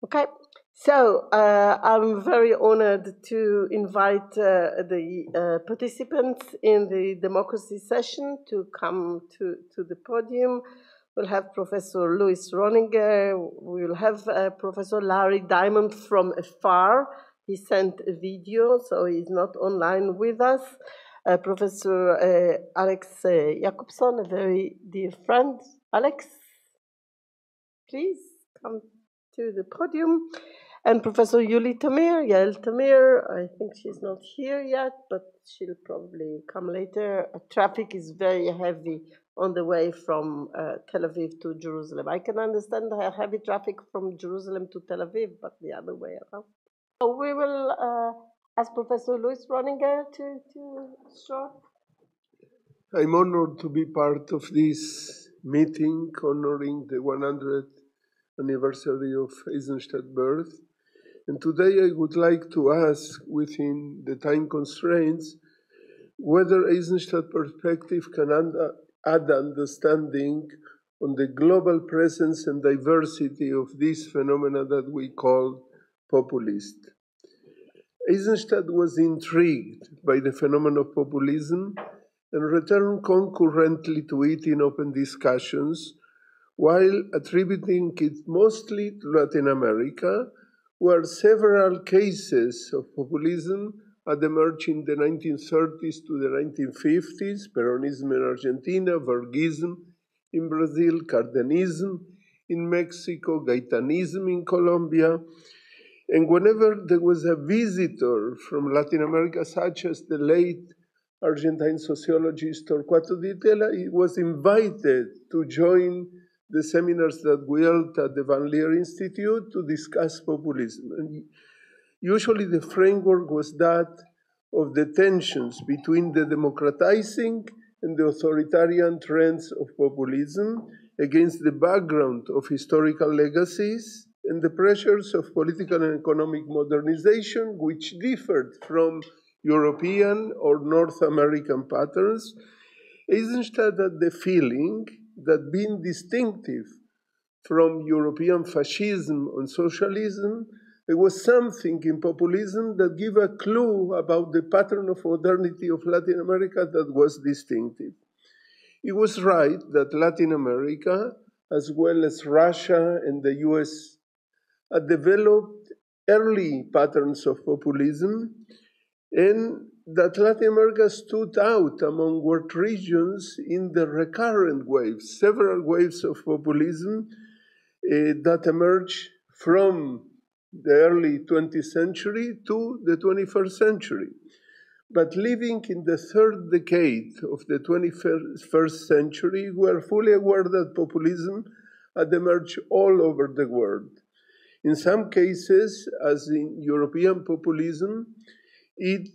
Okay, so I'm very honored to invite the participants in the democracy session to come to the podium. We'll have Professor Louis Roniger. We'll have Professor Larry Diamond from afar. He sent a video, so he's not online with us. Professor Alex Yakobson, a very dear friend. Alex, please come to the podium. And Professor Yuli Tamir, Yael Tamir, I think she's not here yet, but she'll probably come later. Traffic is very heavy on the way from Tel Aviv to Jerusalem. I can understand heavy traffic from Jerusalem to Tel Aviv, but the other way around. So we will ask Professor Louis Roniger to start. I'm honored to be part of this meeting honoring the 100th anniversary of Eisenstadt birth. And today I would like to ask, within the time constraints, whether Eisenstadt perspective can add understanding on the global presence and diversity of this phenomena that we call populist. Eisenstadt was intrigued by the phenomenon of populism and returned concurrently to it in open discussions, while attributing it mostly to Latin America, where several cases of populism had emerged in the 1930s to the 1950s, Peronism in Argentina, Vargism in Brazil, Cardenism in Mexico, Gaetanism in Colombia. And whenever there was a visitor from Latin America, such as the late Argentine sociologist Torquato Di Tella, he was invited to join the seminars that we held at the Van Leer Institute to discuss populism. And usually the framework was that of the tensions between the democratizing and the authoritarian trends of populism against the background of historical legacies and the pressures of political and economic modernization, which differed from European or North American patterns. Eisenstadt had the feeling that being distinctive from European fascism and socialism, there was something in populism that gave a clue about the pattern of modernity of Latin America that was distinctive. It was right that Latin America, as well as Russia and the US, had developed early patterns of populism, and that Latin America stood out among world regions in the recurrent waves, several waves of populism that emerged from the early 20th century to the 21st century. But living in the third decade of the 21st century, we are fully aware that populism had emerged all over the world. In some cases, as in European populism, it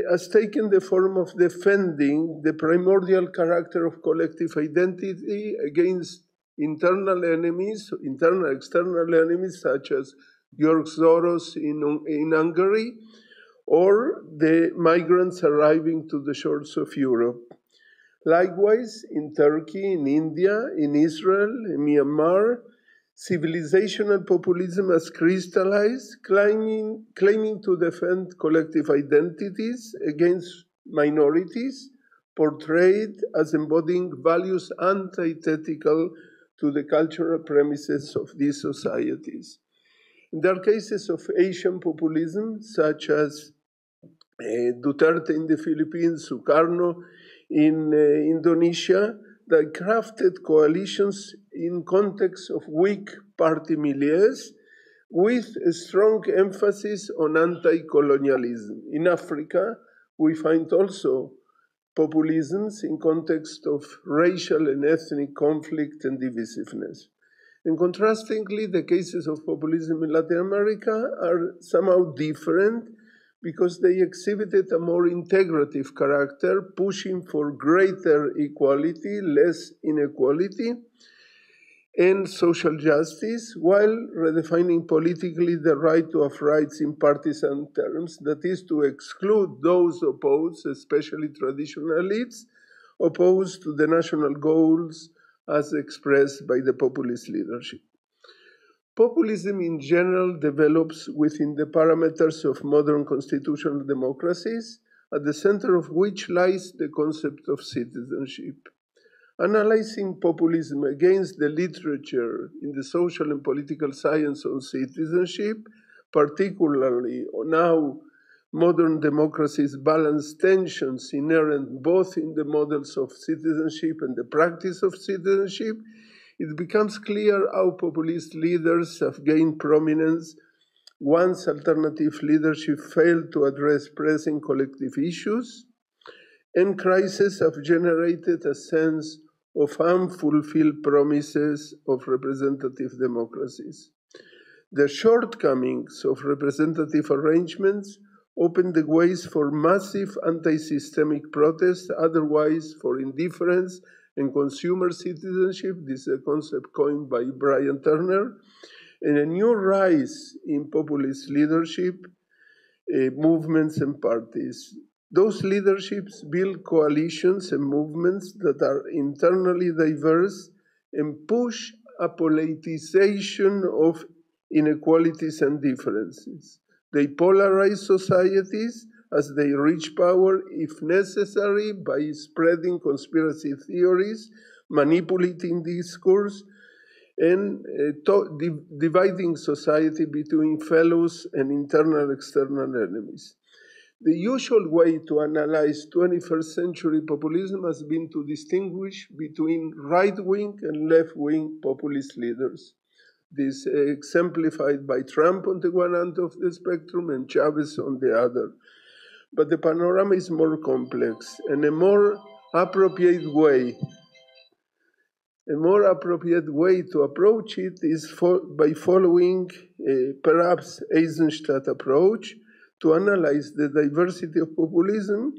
has taken the form of defending the primordial character of collective identity against internal enemies, internal, external enemies, such as George Soros in Hungary, or the migrants arriving to the shores of Europe. Likewise, in Turkey, in India, in Israel, in Myanmar, civilizational populism has crystallized, claiming to defend collective identities against minorities, portrayed as embodying values antithetical to the cultural premises of these societies. There are cases of Asian populism, such as Duterte in the Philippines, Sukarno in Indonesia, that crafted coalitions in context of weak party milieus with a strong emphasis on anti-colonialism. In Africa, we find also populisms in context of racial and ethnic conflict and divisiveness. And contrastingly, the cases of populism in Latin America are somehow different because they exhibited a more integrative character, pushing for greater equality, less inequality, and social justice, while redefining politically the right to have rights in partisan terms, that is, to exclude those opposed, especially traditional elites, opposed to the national goals as expressed by the populist leadership. Populism in general develops within the parameters of modern constitutional democracies, at the center of which lies the concept of citizenship. Analyzing populism against the literature in the social and political science on citizenship, particularly on how modern democracies balance tensions inherent both in the models of citizenship and the practice of citizenship, it becomes clear how populist leaders have gained prominence once alternative leadership failed to address pressing collective issues, and crises have generated a sense of unfulfilled promises of representative democracies. The shortcomings of representative arrangements open the ways for massive anti-systemic protest, otherwise for indifference and consumer citizenship. This is a concept coined by Brian Turner, and a new rise in populist leadership, movements and parties. Those leaderships build coalitions and movements that are internally diverse and push a politicization of inequalities and differences. They polarize societies as they reach power, if necessary, by spreading conspiracy theories, manipulating discourse, and dividing society between fellows and internal external enemies. The usual way to analyze 21st century populism has been to distinguish between right-wing and left-wing populist leaders. This exemplified by Trump on the one end of the spectrum and Chavez on the other. But the panorama is more complex, and a more appropriate way to approach it is by following perhaps Eisenstadt approach to analyze the diversity of populism.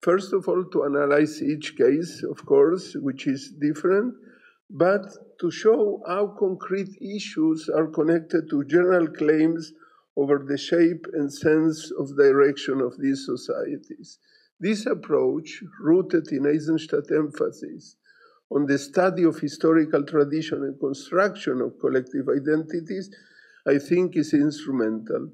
First of all, to analyze each case, of course, which is different, but to show how concrete issues are connected to general claims over the shape and sense of direction of these societies. This approach, rooted in Eisenstadt emphasis on the study of historical tradition and construction of collective identities, I think is instrumental.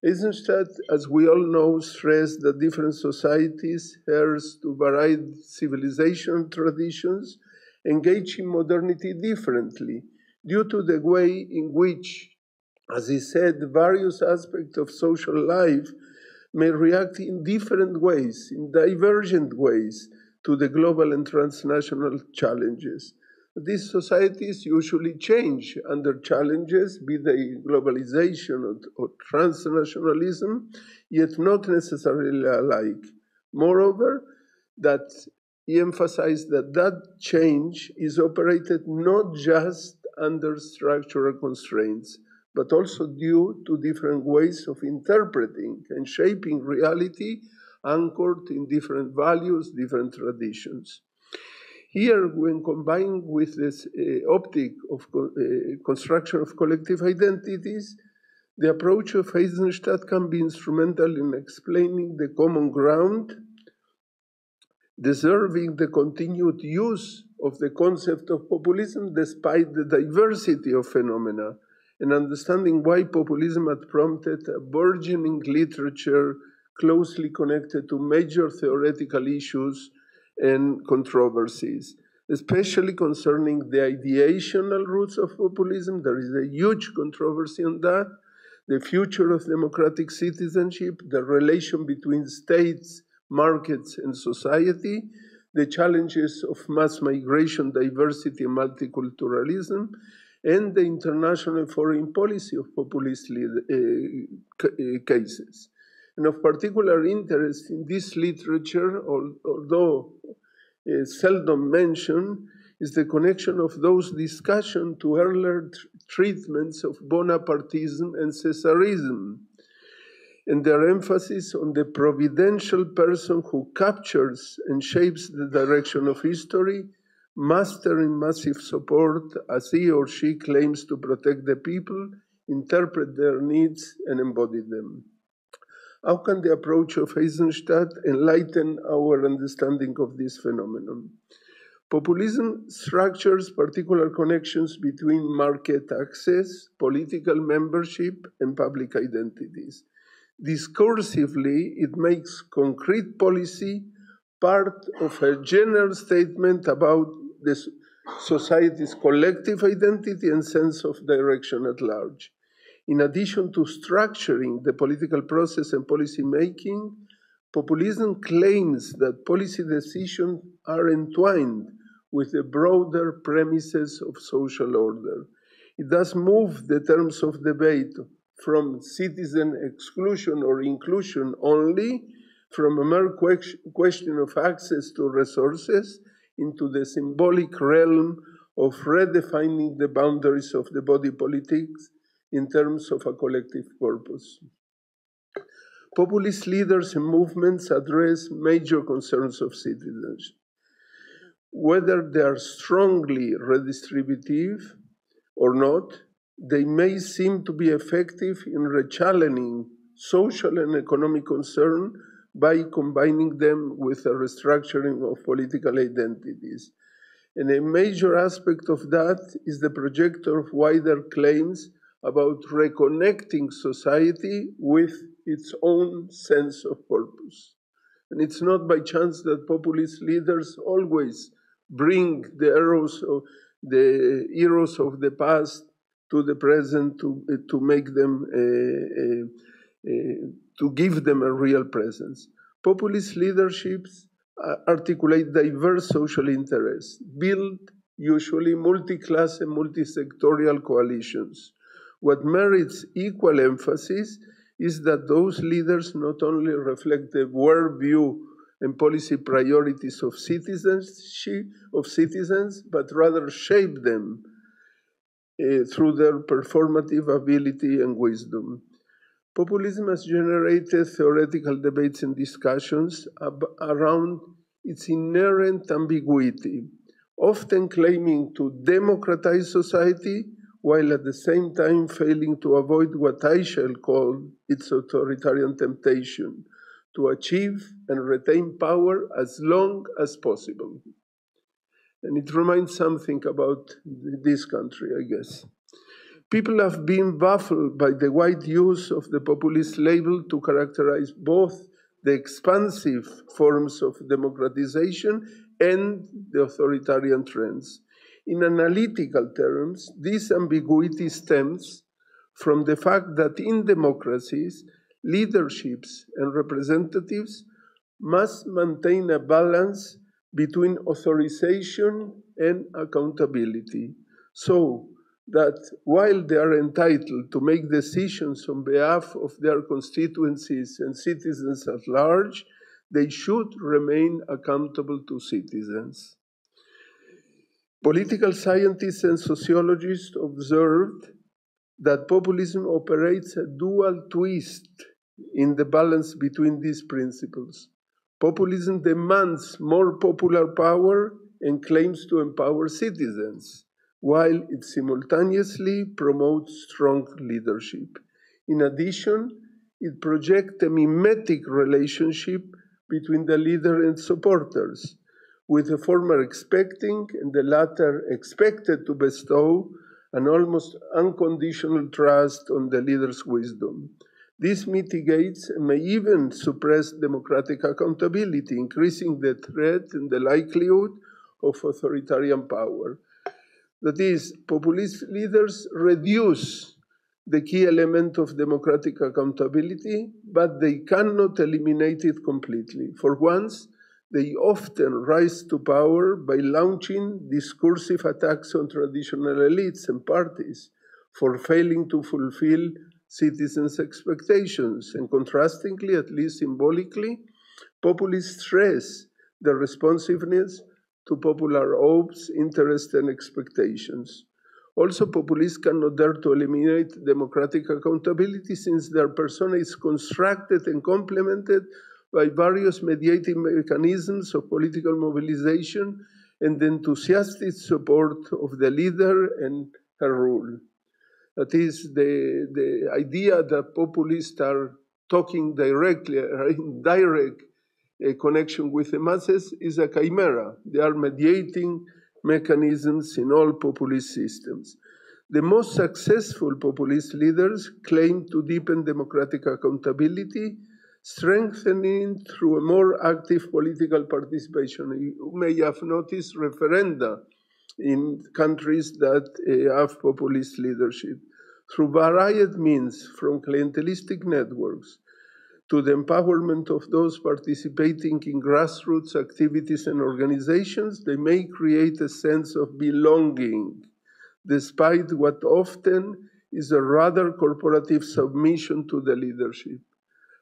Eisenstadt, as we all know, stressed that different societies adhere to varied civilization traditions, engage in modernity differently, due to the way in which, as he said, various aspects of social life may react in different ways, in divergent ways, to the global and transnational challenges. These societies usually change under challenges, be they globalization or transnationalism, yet not necessarily alike. Moreover, that he emphasized that change is operated not just under structural constraints, but also due to different ways of interpreting and shaping reality anchored in different values, different traditions. Here, when combined with this optic of construction of collective identities, the approach of Eisenstadt can be instrumental in explaining the common ground, deserving the continued use of the concept of populism despite the diversity of phenomena, and understanding why populism had prompted a burgeoning literature closely connected to major theoretical issues and controversies, especially concerning the ideational roots of populism. There is a huge controversy on that. The future of democratic citizenship, the relation between states, markets, and society, the challenges of mass migration, diversity, and multiculturalism, and the international foreign policy of populist cases. And of particular interest in this literature, although seldom mentioned, is the connection of those discussions to earlier treatments of Bonapartism and Caesarism, and their emphasis on the providential person who captures and shapes the direction of history, mastering massive support as he or she claims to protect the people, interpret their needs, and embody them. How can the approach of Eisenstadt enlighten our understanding of this phenomenon? Populism structures particular connections between market access, political membership, and public identities. Discursively, it makes concrete policy part of a general statement about the society's collective identity and sense of direction at large. In addition to structuring the political process and policy making, populism claims that policy decisions are entwined with the broader premises of social order. It does move the terms of debate from citizen exclusion or inclusion only, from a mere question of access to resources, into the symbolic realm of redefining the boundaries of the body politics in terms of a collective purpose. Populist leaders and movements address major concerns of citizens. Whether they are strongly redistributive or not, they may seem to be effective in rechallening social and economic concern by combining them with a restructuring of political identities. And a major aspect of that is the projector of wider claims about reconnecting society with its own sense of purpose. And it's not by chance that populist leaders always bring the heroes of the past to the present to make them, to give them a real presence. Populist leaderships articulate diverse social interests, build usually multi-class and multi-sectorial coalitions. What merits equal emphasis is that those leaders not only reflect the worldview and policy priorities of citizens, but rather shape them through their performative ability and wisdom. Populism has generated theoretical debates and discussions around its inherent ambiguity, often claiming to democratize society while at the same time failing to avoid what I shall call its authoritarian temptation, to achieve and retain power as long as possible. And it reminds something about this country, I guess. People have been baffled by the wide use of the populist label to characterize both the expansive forms of democratization and the authoritarian trends. In analytical terms, this ambiguity stems from the fact that in democracies, leaderships and representatives must maintain a balance between authorization and accountability, so that while they are entitled to make decisions on behalf of their constituencies and citizens at large, they should remain accountable to citizens. Political scientists and sociologists observed that populism operates a dual twist in the balance between these principles. Populism demands more popular power and claims to empower citizens, while it simultaneously promotes strong leadership. In addition, it projects a mimetic relationship between the leader and supporters, with the former expecting and the latter expected to bestow an almost unconditional trust on the leader's wisdom. This mitigates and may even suppress democratic accountability, increasing the threat and the likelihood of authoritarian power. That is, populist leaders reduce the key element of democratic accountability, but they cannot eliminate it completely. For once, they often rise to power by launching discursive attacks on traditional elites and parties for failing to fulfill citizens' expectations. And contrastingly, at least symbolically, populists stress the responsiveness to popular hopes, interests, and expectations. Also, populists cannot dare to eliminate democratic accountability since their persona is constructed and complemented by various mediating mechanisms of political mobilization and the enthusiastic support of the leader and her rule. That is, the idea that populists are talking directly, are in direct connection with the masses is a chimera. They are mediating mechanisms in all populist systems. The most successful populist leaders claim to deepen democratic accountability, strengthening through a more active political participation. You may have noticed referenda in countries that have populist leadership through varied means, from clientelistic networks to the empowerment of those participating in grassroots activities and organizations. They may create a sense of belonging, despite what often is a rather corporative submission to the leadership.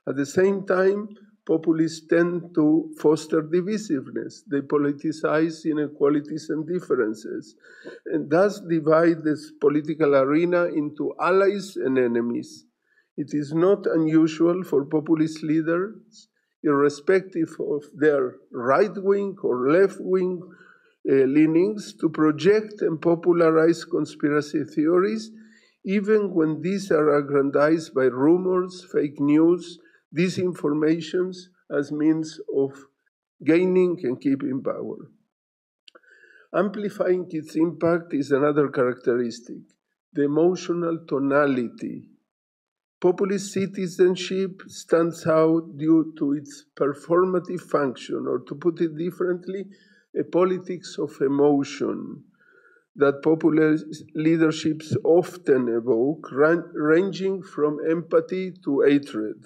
At the same time, populists tend to foster divisiveness. They politicize inequalities and differences, and thus divide this political arena into allies and enemies. It is not unusual for populist leaders, irrespective of their right-wing or left-wing leanings, to project and popularize conspiracy theories, even when these are aggrandized by rumors, fake news, disinformations as means of gaining and keeping power. Amplifying its impact is another characteristic, the emotional tonality. Populist citizenship stands out due to its performative function, or to put it differently, a politics of emotion that populist leaderships often evoke, ranging from empathy to hatred.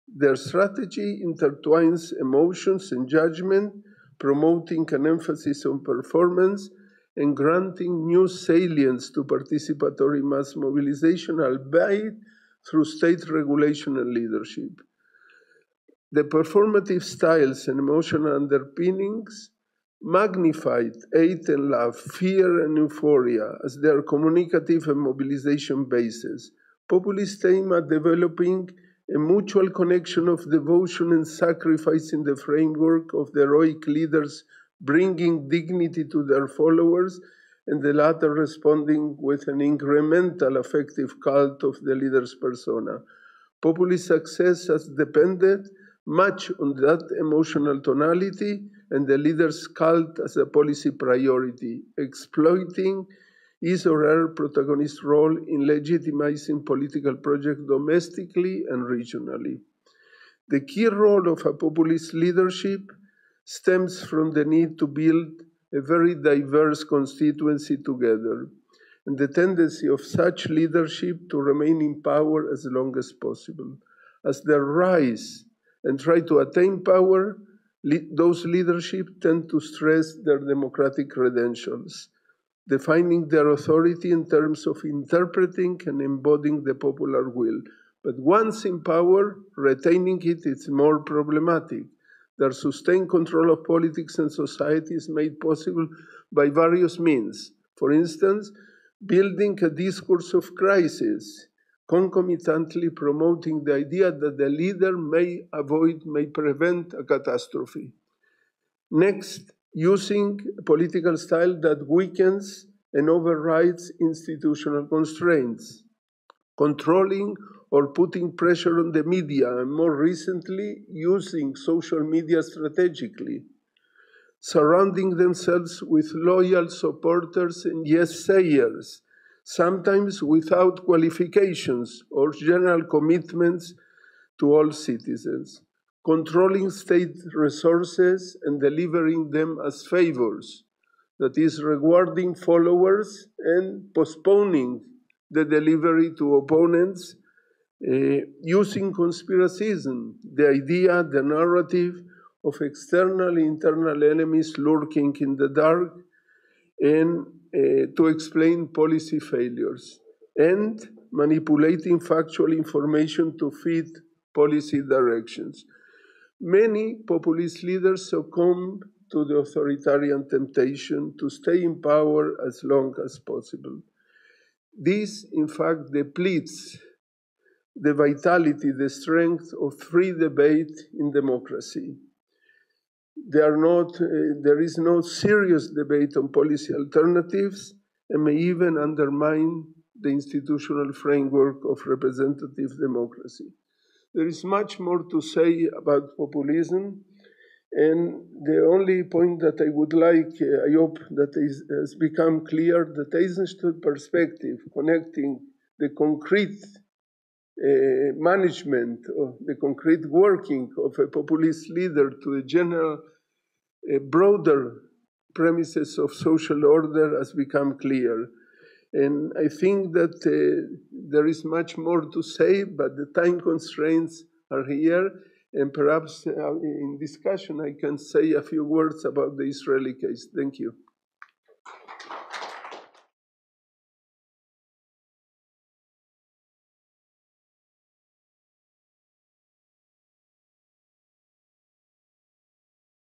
Their strategy intertwines emotions and judgment, promoting an emphasis on performance and granting new salience to participatory mass mobilization, albeit through state regulation and leadership. The performative styles and emotional underpinnings magnified hate and love, fear and euphoria as their communicative and mobilization bases. Populists aim at developing a mutual connection of devotion and sacrifice in the framework of the heroic leaders bringing dignity to their followers, and the latter responding with an incremental affective cult of the leader's persona. Populist success has depended much on that emotional tonality and the leader's cult as a policy priority, exploiting his or her protagonist role in legitimizing political projects domestically and regionally. The key role of a populist leadership stems from the need to build a very diverse constituency together, and the tendency of such leadership to remain in power as long as possible. As they rise and try to attain power, those leadership tend to stress their democratic credentials, defining their authority in terms of interpreting and embodying the popular will. But once in power, retaining it is more problematic. Their sustained control of politics and society is made possible by various means. For instance, building a discourse of crisis, concomitantly promoting the idea that the leader may prevent a catastrophe. Next, using a political style that weakens and overrides institutional constraints, controlling or putting pressure on the media, and more recently, using social media strategically, surrounding themselves with loyal supporters and yes-sayers, sometimes without qualifications or general commitments to all citizens, controlling state resources and delivering them as favors, that is, rewarding followers and postponing the delivery to opponents, using conspiracism, the idea, the narrative of external, internal enemies lurking in the dark, and to explain policy failures, and manipulating factual information to fit policy directions. Many populist leaders succumb to the authoritarian temptation to stay in power as long as possible. This, in fact, depletes the vitality, the strength of free debate in democracy. There is no serious debate on policy alternatives, and may even undermine the institutional framework of representative democracy. There is much more to say about populism, And the only point that I would like, I hope that has become clear, that Eisenstadt perspective, connecting the concrete management of the concrete working of a populist leader to the general, broader premises of social order has become clear. And I think that there is much more to say, but the time constraints are here. And perhaps in discussion, I can say a few words about the Israeli case. Thank you.